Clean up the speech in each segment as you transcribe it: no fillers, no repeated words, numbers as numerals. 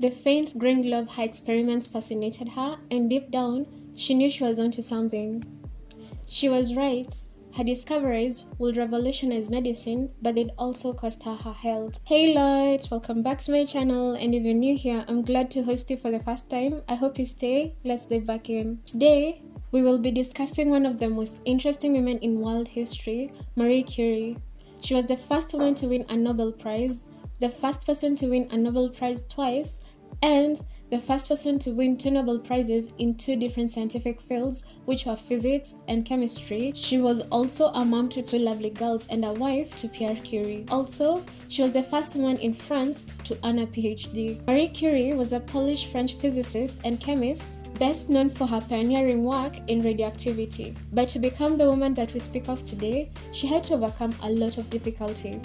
The faint green glow of her experiments fascinated her, and deep down, she knew she was onto something. She was right. Her discoveries would revolutionize medicine, but they'd also cost her her health. Hey Lloyd, welcome back to my channel, and if you're new here, I'm glad to host you for the first time. I hope you stay. Let's dive back in. Today, we will be discussing one of the most interesting women in world history, Marie Curie. She was the first woman to win a Nobel Prize, the first person to win a Nobel Prize twice, and the first person to win 2 Nobel Prizes in 2 different scientific fields, which were physics and chemistry. She was also a mom to 2 lovely girls and a wife to Pierre Curie. Also, she was the first woman in France to earn a PhD. Marie Curie was a Polish-French physicist and chemist, best known for her pioneering work in radioactivity. But to become the woman that we speak of today, she had to overcome a lot of difficulty.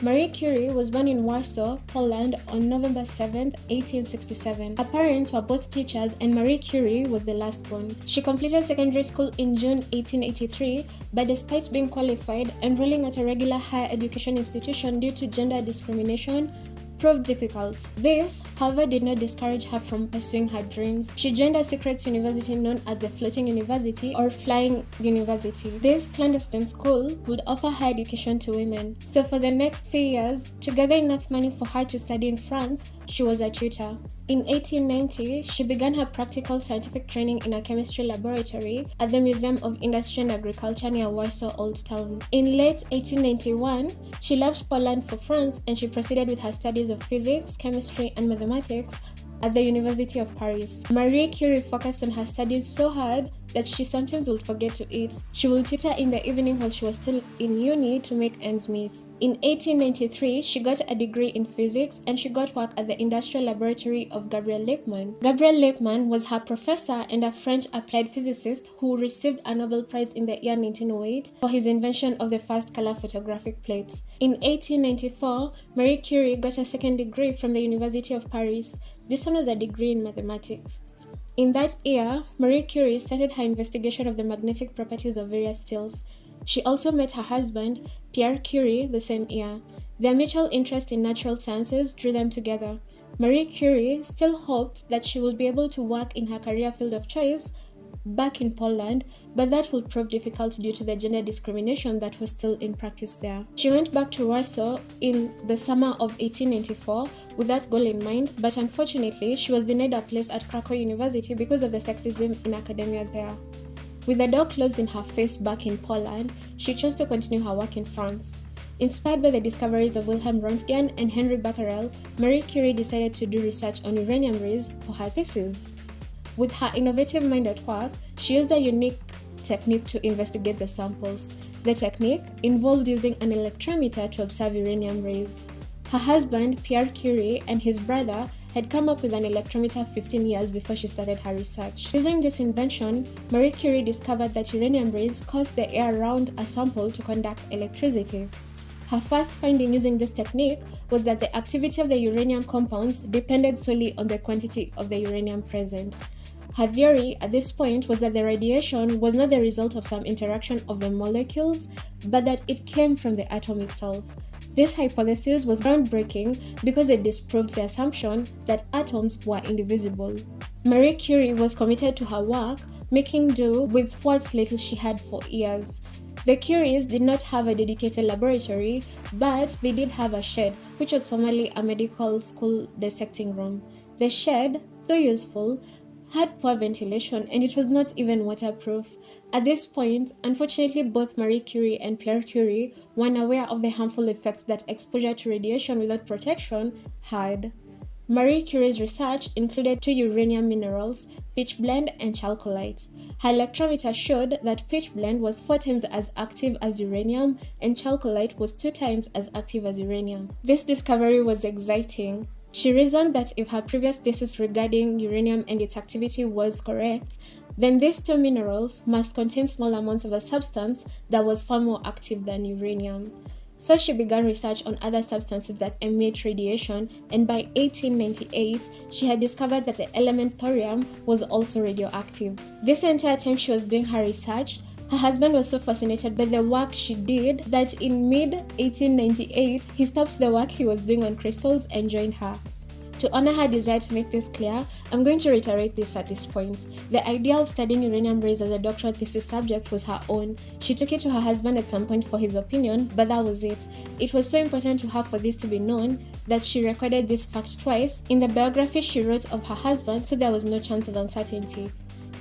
Marie Curie was born in Warsaw, Poland on November 7, 1867. Her parents were both teachers and Marie Curie was the last born. She completed secondary school in June 1883, but despite being qualified, enrolling at a regular higher education institution due to gender discrimination proved difficult. This, however, did not discourage her from pursuing her dreams. She joined a secret university known as the Floating University or Flying University. This clandestine school would offer higher education to women. So for the next few years, to gather enough money for her to study in France, she was a tutor. In 1890, she began her practical scientific training in a chemistry laboratory at the Museum of Industry and Agriculture near Warsaw Old Town. In late 1891, she left Poland for France and she proceeded with her studies of physics, chemistry, and mathematics at the University of Paris. Marie Curie focused on her studies so hard that she sometimes would forget to eat. She would tutor in the evening while she was still in uni to make ends meet. In 1893, she got a degree in physics and she got work at the industrial laboratory of Gabriel Lippmann. Gabriel Lippmann was her professor and a French applied physicist who received a Nobel Prize in the year 1908 for his invention of the first color photographic plates. In 1894, Marie Curie got a second degree from the University of Paris. This one was a degree in mathematics. In that year, Marie Curie started her investigation of the magnetic properties of various steels. She also met her husband, Pierre Curie, the same year. Their mutual interest in natural sciences drew them together. Marie Curie still hoped that she would be able to work in her career field of choice back in Poland, but that would prove difficult due to the gender discrimination that was still in practice there. She went back to Warsaw in the summer of 1894 with that goal in mind, but unfortunately, she was denied a place at Krakow University because of the sexism in academia there. With the door closed in her face back in Poland, she chose to continue her work in France. Inspired by the discoveries of Wilhelm Röntgen and Henry Becquerel, Marie Curie decided to do research on uranium rays for her thesis. With her innovative mind at work, she used a unique technique to investigate the samples. The technique involved using an electrometer to observe uranium rays. Her husband, Pierre Curie, and his brother had come up with an electrometer 15 years before she started her research. Using this invention, Marie Curie discovered that uranium rays caused the air around a sample to conduct electricity. Her first finding using this technique was that the activity of the uranium compounds depended solely on the quantity of the uranium present. Her theory at this point was that the radiation was not the result of some interaction of the molecules, but that it came from the atom itself. This hypothesis was groundbreaking because it disproved the assumption that atoms were indivisible. Marie Curie was committed to her work, making do with what little she had for years. The Curies did not have a dedicated laboratory, but they did have a shed, which was formerly a medical school dissecting room. The shed, though useful, had poor ventilation and it was not even waterproof. At this point, unfortunately, both Marie Curie and Pierre Curie were unaware of the harmful effects that exposure to radiation without protection had. Marie Curie's research included 2 uranium minerals, pitchblende and chalcolite. Her electrometer showed that pitchblende was 4 times as active as uranium and chalcolite was 2 times as active as uranium. This discovery was exciting. She reasoned that if her previous thesis regarding uranium and its activity was correct, then these 2 minerals must contain small amounts of a substance that was far more active than uranium. So she began research on other substances that emit radiation, and by 1898, she had discovered that the element thorium was also radioactive. This entire time she was doing her research, her husband was so fascinated by the work she did that in mid-1898, he stopped the work he was doing on crystals and joined her. To honor her desire to make this clear, I'm going to reiterate this at this point. The idea of studying uranium rays as a doctoral thesis subject was her own. She took it to her husband at some point for his opinion, but that was it. It was so important to her for this to be known that she recorded this fact twice in the biography she wrote of her husband, so there was no chance of uncertainty.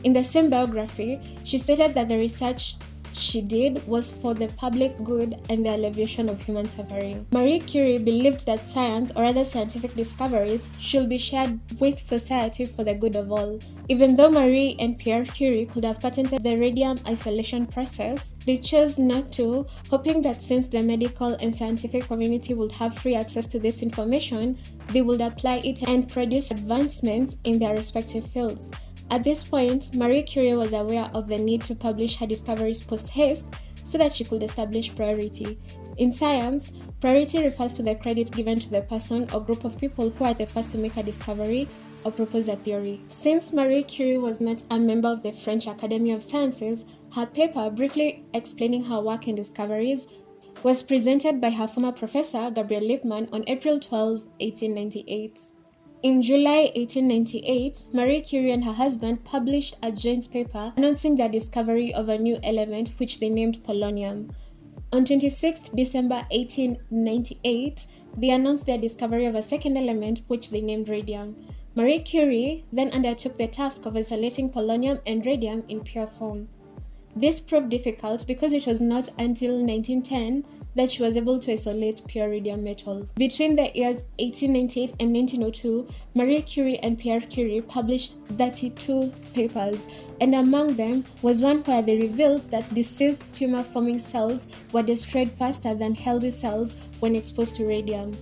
In the same biography, she stated that the research she did was for the public good and the alleviation of human suffering. Marie Curie believed that science or other scientific discoveries should be shared with society for the good of all. Even though Marie and Pierre Curie could have patented the radium isolation process, they chose not to, hoping that since the medical and scientific community would have free access to this information, they would apply it and produce advancements in their respective fields. At this point, Marie Curie was aware of the need to publish her discoveries post-haste so that she could establish priority. In science, priority refers to the credit given to the person or group of people who are the first to make a discovery or propose a theory. Since Marie Curie was not a member of the French Academy of Sciences, her paper, briefly explaining her work and discoveries, was presented by her former professor, Gabriel Lippmann, on April 12, 1898. In July 1898, Marie Curie and her husband published a joint paper announcing their discovery of a new element which they named polonium. On 26 December 1898, they announced their discovery of a second element which they named radium. Marie Curie then undertook the task of isolating polonium and radium in pure form. This proved difficult because it was not until 1910 that she was able to isolate pure radium metal. Between the years 1898 and 1902, Marie Curie and Pierre Curie published 32 papers, and among them was one where they revealed that deceased tumor-forming cells were destroyed faster than healthy cells when exposed to radium.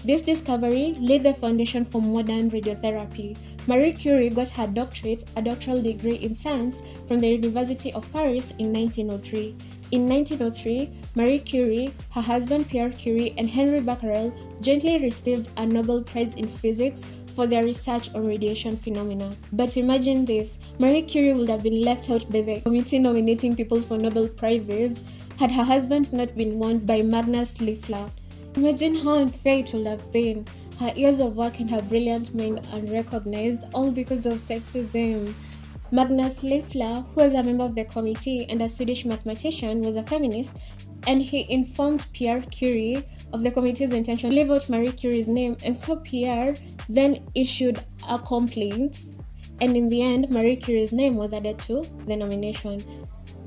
This discovery laid the foundation for modern radiotherapy. Marie Curie got her doctorate, a doctoral degree in science, from the University of Paris in 1903. In 1903, Marie Curie, her husband Pierre Curie, and Henri Becquerel jointly received a Nobel Prize in Physics for their research on radiation phenomena. But imagine this, Marie Curie would have been left out by the committee nominating people for Nobel Prizes had her husband not been warned by Magnus Liffler. Imagine how unfair it would have been. Her years of work and her brilliant mind unrecognized, all because of sexism. Magnus Liffler, who was a member of the committee and a Swedish mathematician, was a feminist, and he informed Pierre Curie of the committee's intention to leave out Marie Curie's name, and so Pierre then issued a complaint, and in the end, Marie Curie's name was added to the nomination.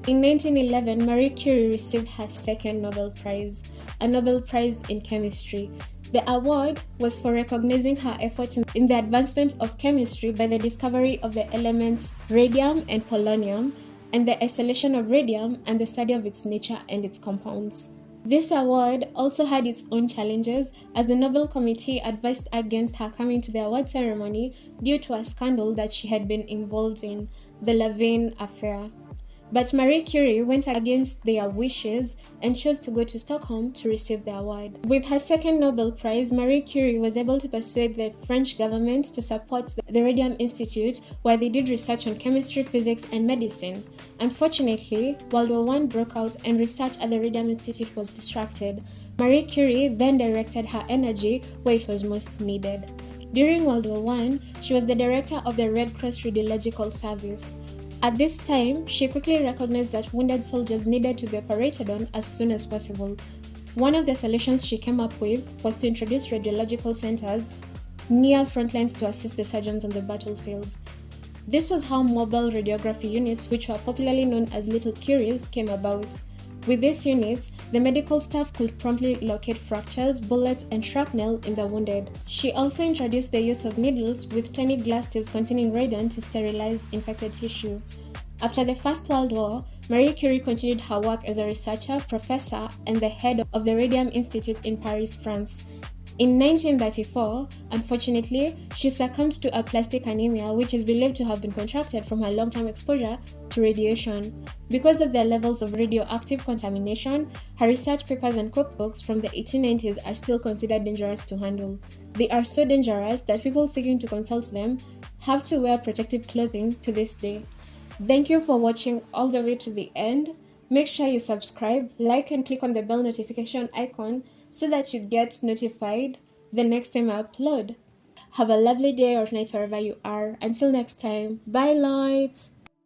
In 1911, Marie Curie received her second Nobel Prize, a Nobel Prize in Chemistry. The award was for recognizing her efforts in the advancement of chemistry by the discovery of the elements radium and polonium, and the isolation of radium and the study of its nature and its compounds. This award also had its own challenges, as the Nobel Committee advised against her coming to the award ceremony due to a scandal that she had been involved in, the Lavin affair. But Marie Curie went against their wishes and chose to go to Stockholm to receive the award. With her second Nobel Prize, Marie Curie was able to persuade the French government to support the Radium Institute, where they did research on chemistry, physics, and medicine. Unfortunately, World War I broke out and research at the Radium Institute was disrupted. Marie Curie then directed her energy where it was most needed. During World War I, she was the director of the Red Cross Radiological Service. At this time, she quickly recognized that wounded soldiers needed to be operated on as soon as possible. One of the solutions she came up with was to introduce radiological centers near front lines to assist the surgeons on the battlefields. This was how mobile radiography units, which were popularly known as little Curies, came about. With these units, the medical staff could promptly locate fractures, bullets, and shrapnel in the wounded. She also introduced the use of needles with tiny glass tubes containing radon to sterilize infected tissue. After the First World War, Marie Curie continued her work as a researcher, professor, and the head of the Radium Institute in Paris, France. In 1934, unfortunately, she succumbed to aplastic anemia, which is believed to have been contracted from her long-term exposure to radiation. Because of their levels of radioactive contamination, her research papers and cookbooks from the 1890s are still considered dangerous to handle. They are so dangerous that people seeking to consult them have to wear protective clothing to this day. Thank you for watching all the way to the end. Make sure you subscribe, like, and click on the bell notification icon so that you get notified the next time I upload. Have a lovely day or night wherever you are. Until next time, bye, lights.